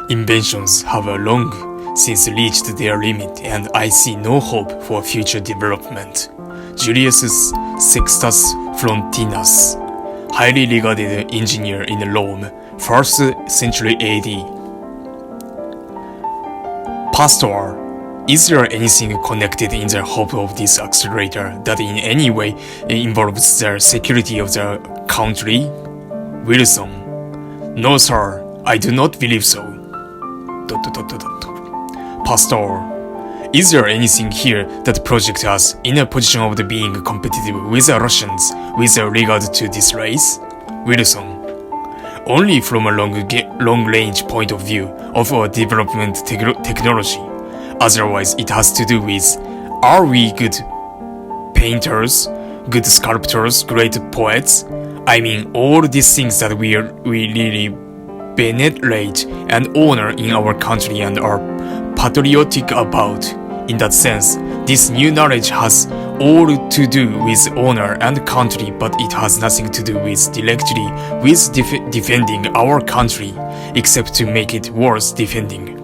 Inventions have long since reached their limit, and I see no hope for future development. Julius Sextus Frontinus, highly regarded engineer in Rome, 1st century AD. Pastor, is there anything connected in the hope of this accelerator that in any way involves the security of the country? Wilson, no sir, I do not believe so. Pastor, is there anything here that projects us in a position of being competitive with the Russians with regard to this race? Wilson, only from a long-range point of view of our development technology. Otherwise, it has to do with, are we good painters, good sculptors, great poets? I mean, all these things that we really venerate and honor in our country and are patriotic about. In that sense, this new knowledge has all to do with honor and country, but it has nothing to do with directly with defending our country, except to make it worth defending.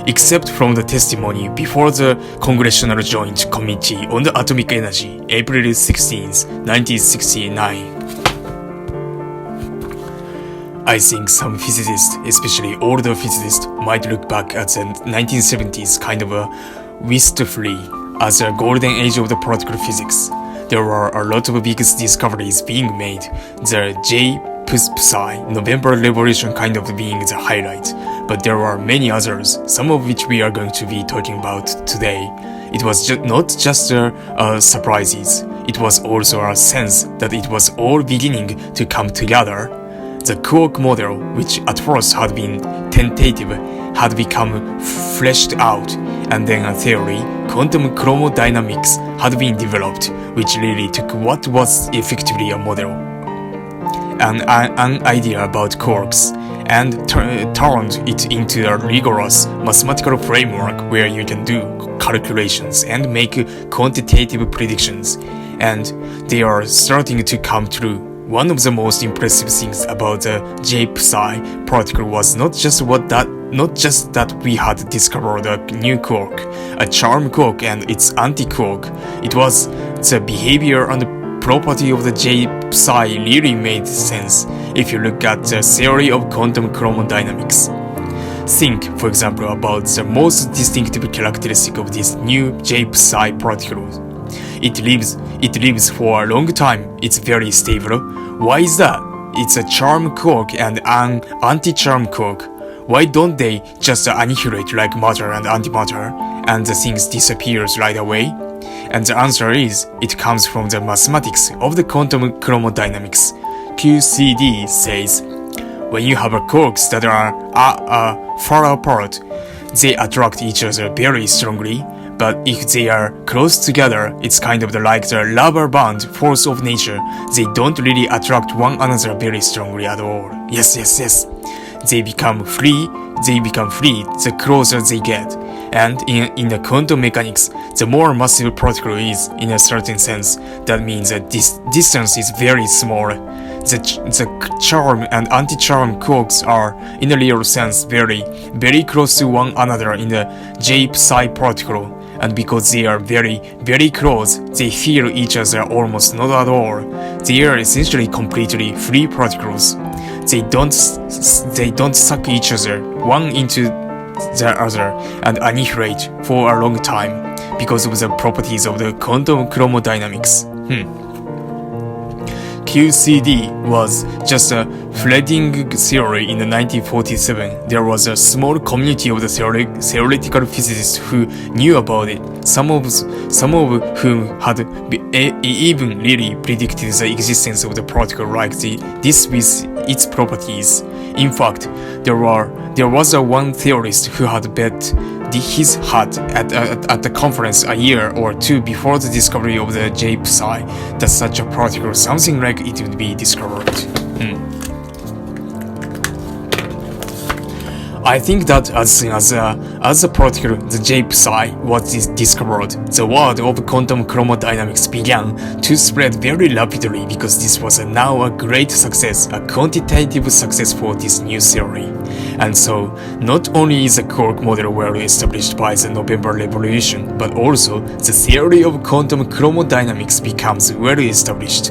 Except from the testimony before the Congressional Joint Committee on the Atomic Energy, April 16, 1969. I think some physicists, especially older physicists, might look back at the 1970s kind of wistfully as a golden age of the particle physics. There were a lot of big discoveries being made, the J-psi, November Revolution kind of being the highlight, but there were many others, some of which we are going to be talking about today. It was not just surprises, it was also a sense that it was all beginning to come together. The quark model, which at first had been tentative, had become fleshed out, and then a theory, quantum chromodynamics, had been developed, which really took what was effectively a model, an idea about quarks, and turned it into a rigorous mathematical framework where you can do calculations and make quantitative predictions, and they are starting to come true. One of the most impressive things about the J-psi particle was not just that we had discovered a new quark, a charm quark and its anti-quark. It was the behavior and property of the J-psi really made sense if you look at the theory of quantum chromodynamics. Think, for example, about the most distinctive characteristic of this new J-psi particle. It lives for a long time. It's very stable. Why is that? It's a charm quark and an anti-charm quark. Why don't they just annihilate like matter and antimatter and the things disappears right away? And the answer is, it comes from the mathematics of the quantum chromodynamics. QCD says, when you have quarks that are far apart, they attract each other very strongly. But if they are close together, it's kind of like the rubber band force of nature. They don't really attract one another very strongly at all. Yes. They become free the closer they get. And in the quantum mechanics, the more massive particle is, in a certain sense, that means that this distance is very small. The charm and anti-charm quarks are, in a real sense, very, very close to one another in the J-psi particle. And because they are very, very close, they feel each other almost not at all. They are essentially completely free particles. They don't suck each other one into the other and annihilate for a long time because of the properties of the quantum chromodynamics. QCD was just a fledgling theory in 1947. There was a small community of the theoretical physicists who knew about it, some of whom had even really predicted the existence of the particle like this with its properties. In fact, there was one theorist who had bet his hat at the conference a year or two before the discovery of the J-psi that such a particle, something like it would be discovered. I think that as soon as the particle, the J psi, was discovered, the world of quantum chromodynamics began to spread very rapidly because this was now a great success, a quantitative success for this new theory. And so, not only is the quark model well established by the November Revolution, but also the theory of quantum chromodynamics becomes well established.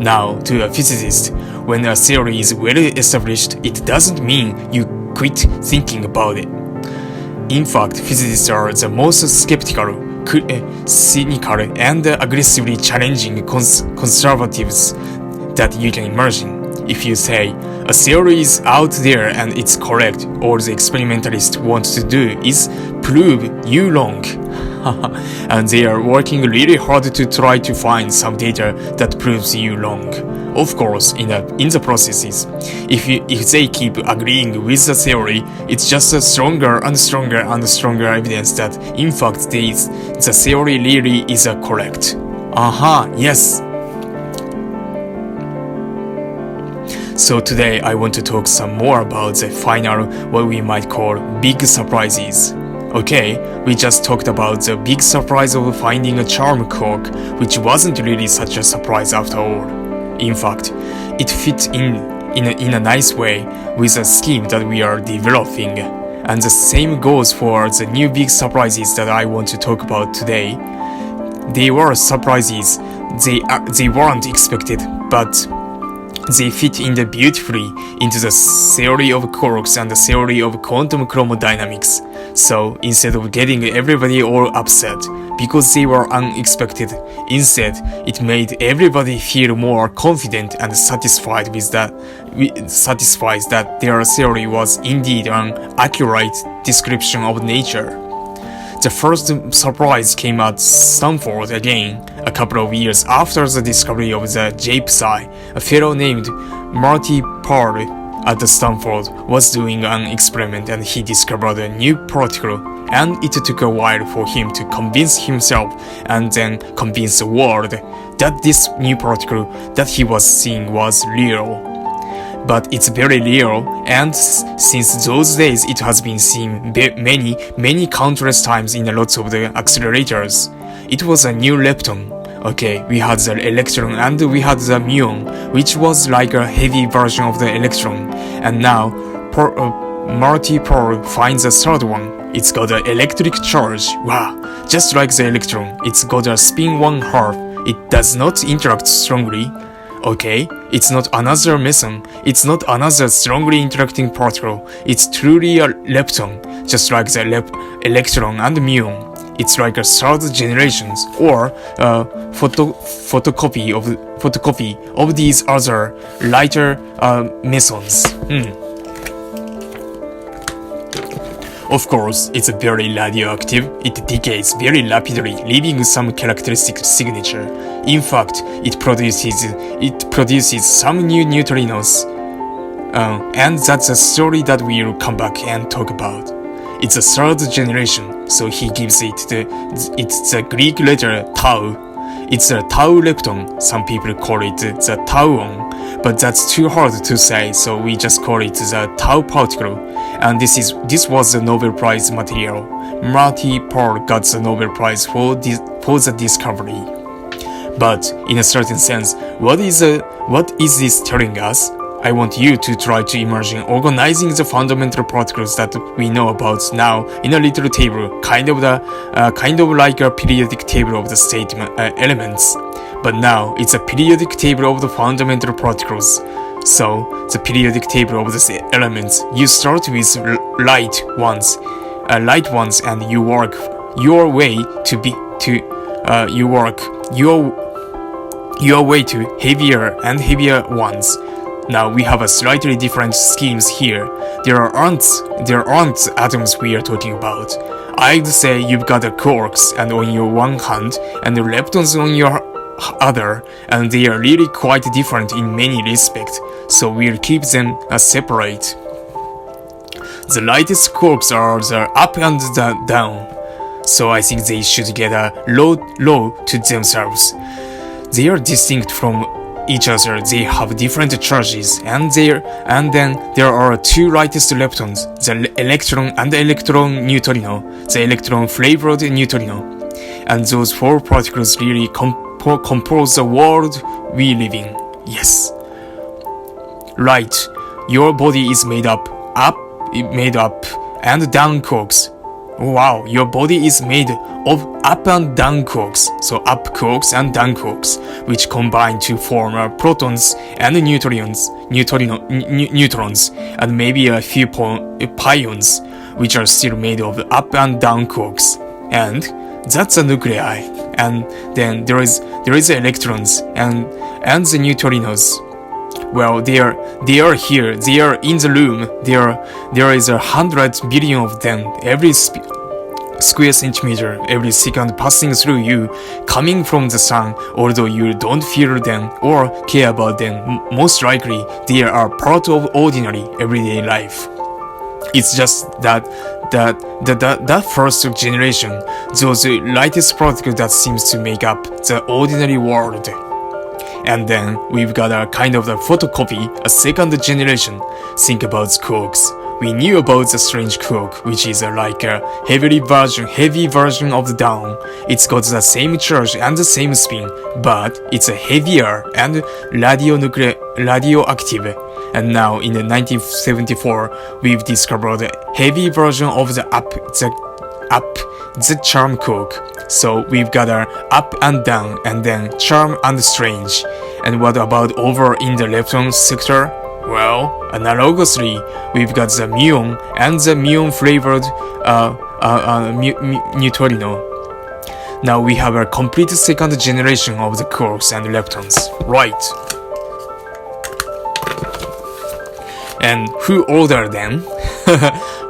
Now, to a physicist, when a theory is well established, it doesn't mean you quit thinking about it. In fact, physicists are the most skeptical, cynical, and aggressively challenging conservatives that you can imagine. If you say, a theory is out there and it's correct, all the experimentalists want to do is prove you wrong. And they are working really hard to try to find some data that proves you wrong. Of course, in the processes, if they keep agreeing with the theory, it's just a stronger and stronger and stronger evidence that in fact the theory really is correct. Yes. So today I want to talk some more about the final, what we might call big surprises. Okay, we just talked about the big surprise of finding a charm quark, which wasn't really such a surprise after all. In fact, it fit in a nice way with a scheme that we are developing. And the same goes for the new big surprises that I want to talk about today. They were surprises, they weren't expected, but they fit in beautifully into the theory of quarks and the theory of quantum chromodynamics. So instead of getting everybody all upset because they were unexpected, instead it made everybody feel more confident and satisfied that their theory was indeed an accurate description of nature. The first surprise came at Stanford again, a couple of years after the discovery of the J psi. A fellow named Marty Parr at Stanford was doing an experiment and he discovered a new particle, and it took a while for him to convince himself and then convince the world that this new particle that he was seeing was real. But it's very real, and since those days it has been seen many countless times in lots of the accelerators. It was a new lepton. Okay, we had the electron and we had the muon, which was like a heavy version of the electron. And now, Marty Parr finds a third one. It's got an electric charge. Wow, just like the electron, it's got a spin 1/2. It does not interact strongly. Okay, it's not another meson, it's not another strongly interacting particle, it's truly a lepton, just like the electron and muon. It's like a third generation or a photocopy of these other lighter mesons. Of course, it's very radioactive, it decays very rapidly, leaving some characteristic signature. In fact, it produces some new neutrinos. And that's a story that we'll come back and talk about. It's a third generation, so he gives it's the Greek letter tau. It's a tau lepton, some people call it the tauon, but that's too hard to say, so we just call it the tau particle. And this was the Nobel Prize material. Marty Parr got the Nobel Prize for the discovery. But in a certain sense, what is this telling us? I want you to try to imagine organizing the fundamental particles that we know about now in a little table, kind of like a periodic table of the state elements. But now it's a periodic table of the fundamental particles. So the periodic table of the elements, you start with light ones, and you work your way to heavier and heavier ones. Now we have a slightly different schemes here. There aren't atoms we are talking about. I'd say you've got the quarks and on your one hand and the leptons on your other, and they are really quite different in many respects, so we'll keep them separate. The lightest quarks are the up and the down, so I think they should get a low to themselves. They are distinct from each other, they have different charges, and then there are two lightest leptons, the electron and the electron neutrino, the electron flavored neutrino, and those four particles really compose the world we live in. Yes, right. Your body is made up and down quarks. Wow, your body is made of up and down quarks, so up quarks and down quarks, which combine to form protons and neutrons, and maybe a few pions, which are still made of up and down quarks. And that's a nuclei. And then there is the electrons and the neutrinos. Well, they are here. They are in the room. There is 100 billion of them every square centimeter every second passing through you, coming from the sun. Although you don't feel them or care about them, most likely they are part of ordinary everyday life. It's just that first generation, those lightest particles that seems to make up the ordinary world. And then we've got a kind of the photocopy, a second generation. Think about quarks. We knew about the strange quark, which is like a heavy version of the dawn. It's got the same charge and the same spin, but it's a heavier and radioactive. And now in the 1974, we've discovered a heavy version of the charm quark. So we've got a up and down, and then charm and strange. And what about over in the lepton sector? Well, analogously, we've got the muon and the muon flavored neutrino. Now we have a complete second generation of the quarks and leptons, right? And who ordered them?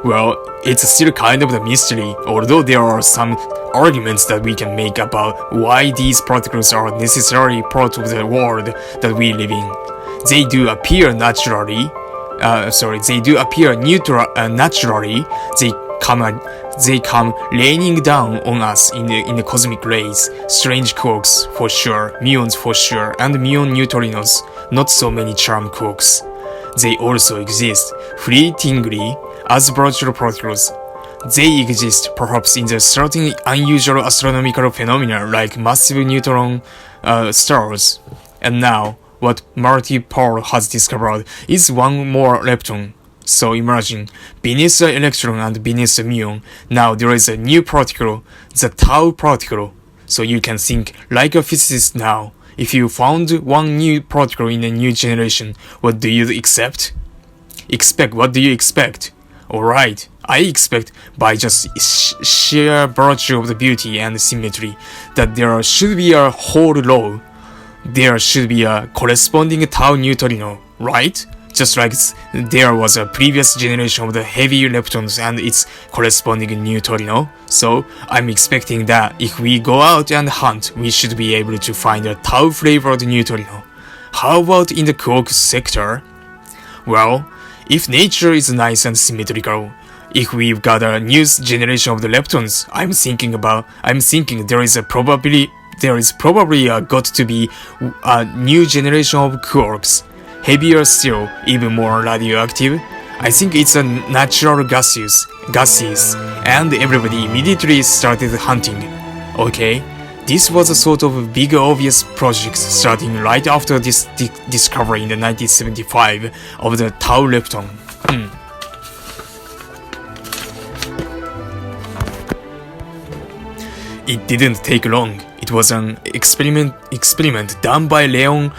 Well, it's still kind of the mystery, although there are some arguments that we can make about why these particles are necessarily part of the world that we live in. They do appear naturally. They do appear naturally. They come raining down on us in the cosmic rays. Strange quarks for sure, muons for sure, and muon neutrinos. Not so many charm quarks. They also exist fleetingly as virtual particles. They exist perhaps in the certain unusual astronomical phenomena like massive neutron stars. And now, what Marty Paul has discovered is one more lepton. So imagine, beneath the electron and beneath the muon, now there is a new particle, the tau particle. So you can think like a physicist now. If you found one new particle in a new generation, what do you expect? What do you expect? Alright, I expect by just sheer virtue of the beauty and symmetry that there should be a whole law. There should be a corresponding tau neutrino, right? Just like there was a previous generation of the heavy leptons and its corresponding neutrino. So I'm expecting that if we go out and hunt, we should be able to find a tau flavored neutrino. How about in the quark sector? Well, if nature is nice and symmetrical, if we've got a new generation of the leptons, I'm thinking there is probably got to be a new generation of quarks, heavier still, even more radioactive. I think it's a natural gases, and everybody immediately started hunting. Okay, this was a sort of big obvious project starting right after this discovery in the 1975 of the tau lepton. It didn't take long. It was an experiment done by Leon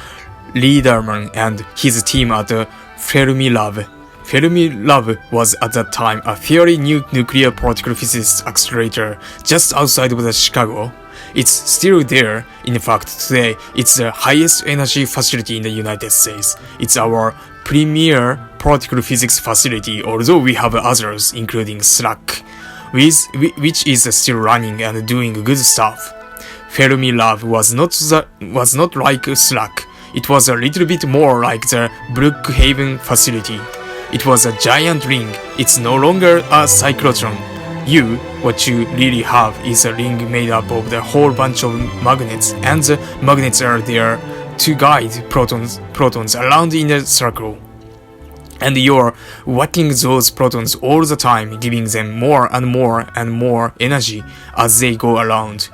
Lederman and his team at the Fermilab. Fermilab was at that time a fairly new nuclear particle physics accelerator just outside of Chicago. It's still there. In fact, today it's the highest energy facility in the United States. It's our premier particle physics facility, although we have others, including SLAC, which is still running and doing good stuff. Fermilab was not like SLAC. It was a little bit more like the Brookhaven facility. It was a giant ring. It's no longer a cyclotron. What you really have is a ring made up of the whole bunch of magnets, and the magnets are there to guide protons around in a circle. And you're whacking those protons all the time, giving them more and more and more energy as they go around.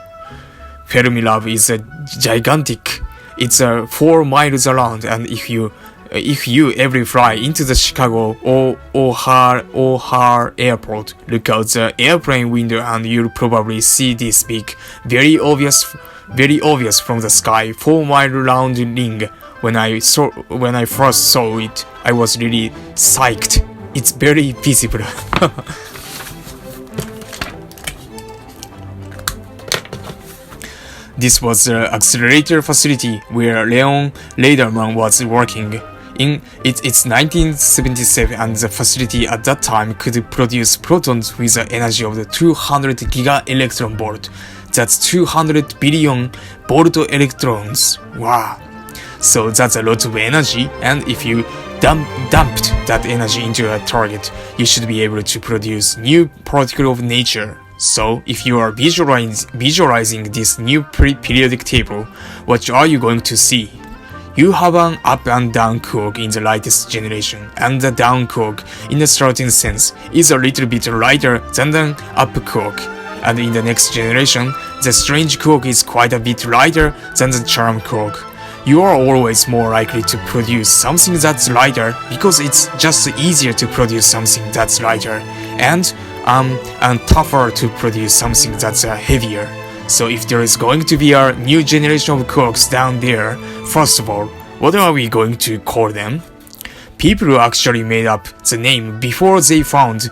Fermilab is a gigantic. It's 4 miles around, and if you ever fly into the Chicago O'Hare Airport, look out the airplane window and you'll probably see this big, very obvious from the sky 4-mile round ring. When I first saw it, I was really psyched. It's very visible. This was the accelerator facility where Leon Lederman was working. It's 1977, and the facility at that time could produce protons with the energy of the 200 giga-electron volt. That's 200 billion volt electrons. Wow! So that's a lot of energy, and if you dumped that energy into a target, you should be able to produce new particle of nature. So, if you are visualizing this new periodic table, what are you going to see? You have an up and down quark in the lightest generation, and the down quark, in a certain sense, is a little bit lighter than the up quark. And in the next generation, the strange quark is quite a bit lighter than the charm quark. You are always more likely to produce something that's lighter because it's just easier to produce something that's lighter, and tougher to produce something that's heavier. So if there is going to be a new generation of quarks down there, first of all, what are we going to call them? People actually made up the name before they found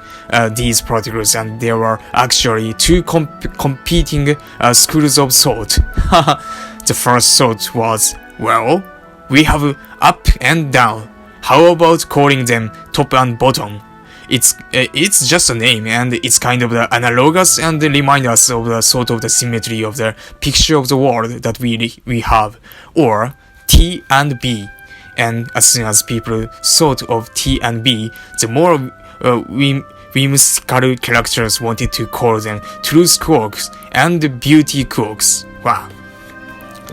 these particles, and there were actually 2 competing schools of thought. The first thought was, well, we have up and down. How about calling them top and bottom? It's just a name, and it's kind of the analogous and remind us of the sort of the symmetry of the picture of the world that we have, or T and B. And as soon as people thought of T and B, the more whimsical characters wanted to call them truth quarks and beauty quarks. Wow.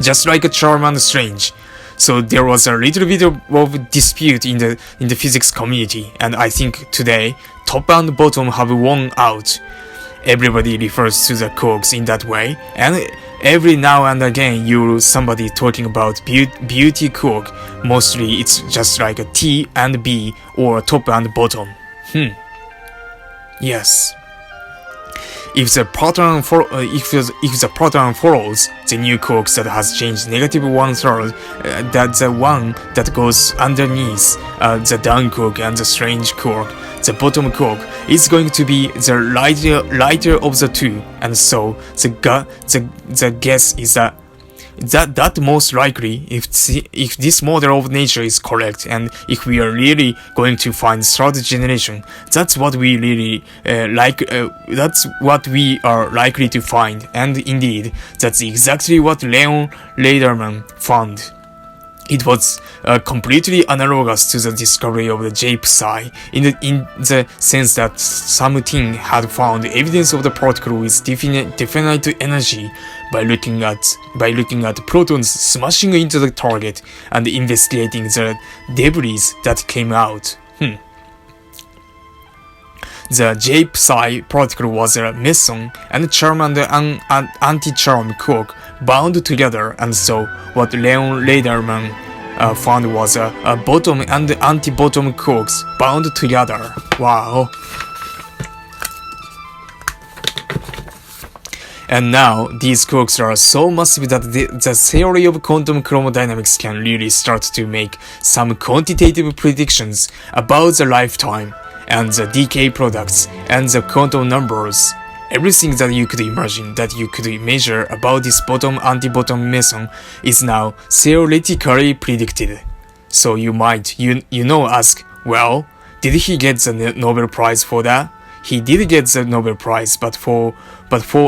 Just like a charm and strange. So there was a little bit of dispute in the physics community, and I think today top and bottom have won out. Everybody refers to the quarks in that way, and every now and again you somebody talking about beauty quark. Mostly it's just like a T and B or top and bottom. Yes. If the pattern follows the new quarks that has changed negative 1/3, that's the one that goes underneath the down quark and the strange quark, the bottom quark is going to be the lighter of the two, and so the guess is that most likely, if this model of nature is correct, and if we are really going to find 3rd generation, that's what we really that's what we are likely to find. And indeed, that's exactly what Leon Lederman found. It was completely analogous to the discovery of the J psi in the sense that something had found evidence of the particle with definite energy by looking at protons smashing into the target and investigating the debris that came out. The J psi particle was a meson and charm and an anti-charm quark bound together, and so what Leon Lederman found was a bottom and anti-bottom quarks bound together. Wow. And now, these quarks are so massive that the theory of quantum chromodynamics can really start to make some quantitative predictions about the lifetime, and the decay products, and the quantum numbers. Everything that you could imagine that you could measure about this bottom-anti-bottom meson is now theoretically predicted. So you might, ask, well, did he get the Nobel Prize for that? He did get the Nobel Prize, but for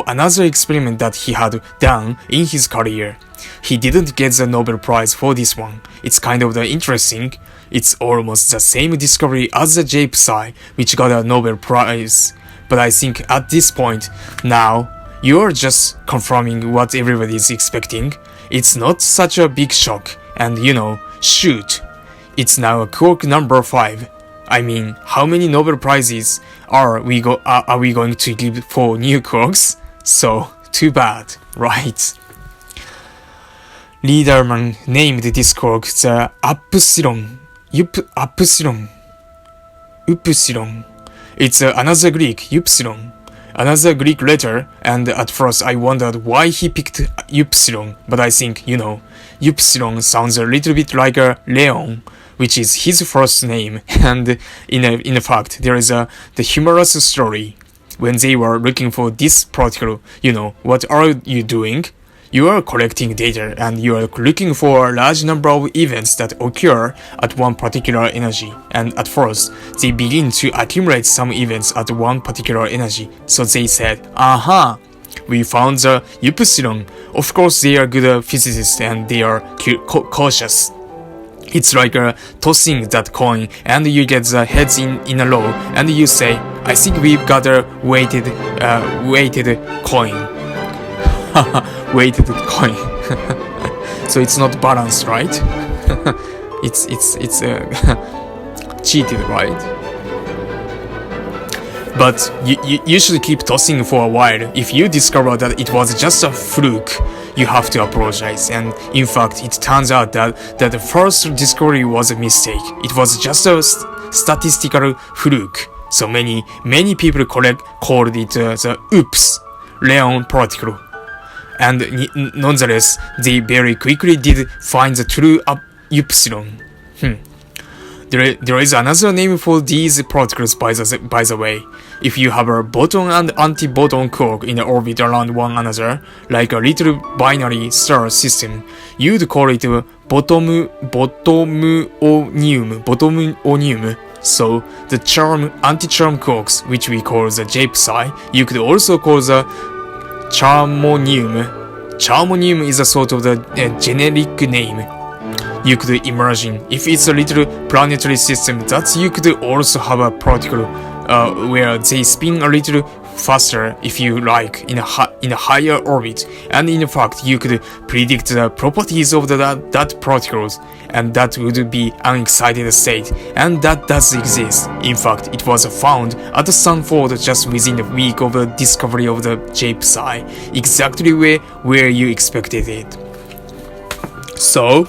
another experiment that he had done in his career. He didn't get the Nobel Prize for this one. It's kind of interesting. It's almost the same discovery as the J psi, which got a Nobel Prize. But I think at this point, now, you're just confirming what everybody is expecting. It's not such a big shock, And shoot, it's now quark number 5. I mean, how many Nobel Prizes are we going to give for new quarks? So, too bad, right? Liederman named this quark the Upsilon. Upsilon. It's another Greek, Upsilon. Another Greek letter, and at first I wondered why he picked Upsilon, but I think, Upsilon sounds a little bit like a Leon, which is his first name, and in fact, there is the humorous story. When they were looking for this particle, what are you doing? You are collecting data and you are looking for a large number of events that occur at one particular energy. And at first, they begin to accumulate some events at one particular energy. So they said, aha, we found the Upsilon. Of course, they are good physicists and they are cautious. It's like tossing that coin and you get the heads in a row and you say, I think we've got a weighted coin. Weighted coin. So it's not balanced, right? it's cheated, right? But you should keep tossing for a while. If you discover that it was just a fluke, you have to apologize. And in fact, it turns out that the first discovery was a mistake. It was just a statistical fluke. So many people called it the Oops Leon particle. And nonetheless, they very quickly did find the true Upsilon. There is another name for these particles, by the way. If you have a boson and anti-boson quark in orbit around one another, like a little binary star system, you'd call it botomonium. So the anti-charm quarks, which we call the J-psi, you could also call the charmonium. Charmonium is a sort of the generic name. You could imagine if it's a little planetary system that you could also have a particle where they spin a little faster, if you like, in a higher orbit, and in fact you could predict the properties of that particles, and that would be an excited state, and that does exist. In fact, it was found at Stanford just within a week of the discovery of the J-psi, exactly where you expected it. So,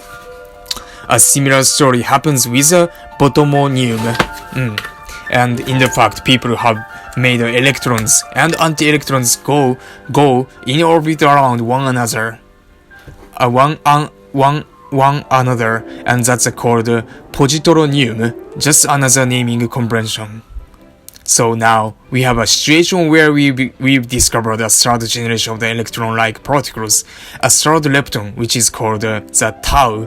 a similar story happens with botomonium. And in the fact, people have made electrons and anti-electrons go in orbit around one another, and that's called positronium, just another naming convention. So now we have a situation where we've discovered a third generation of the electron-like particles, a third lepton, which is called the tau.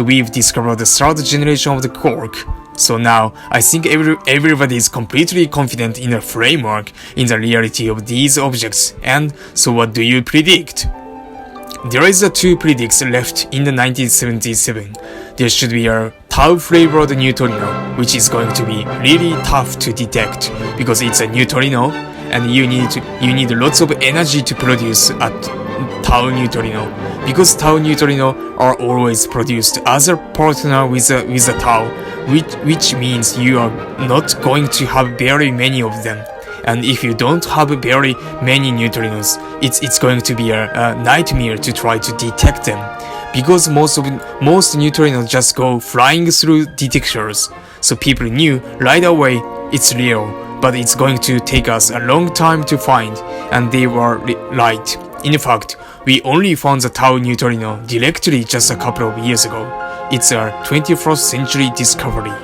We've discovered the third generation of the quark. So now, I think everybody is completely confident in the framework, in the reality of these objects. And so what do you predict? There is two predicts left in the 1977. There should be a tau-flavored neutrino, which is going to be really tough to detect, because it's a neutrino, and you need lots of energy to produce a tau neutrino, because tau neutrino are always produced as a partner with a tau, which means you are not going to have very many of them. And if you don't have very many neutrinos, it's going to be a nightmare to try to detect them, because most neutrinos just go flying through detectors. So people knew right away it's real, but it's going to take us a long time to find, and they were right. In fact, we only found the tau neutrino directly just a couple of years ago. It's a 21st century discovery.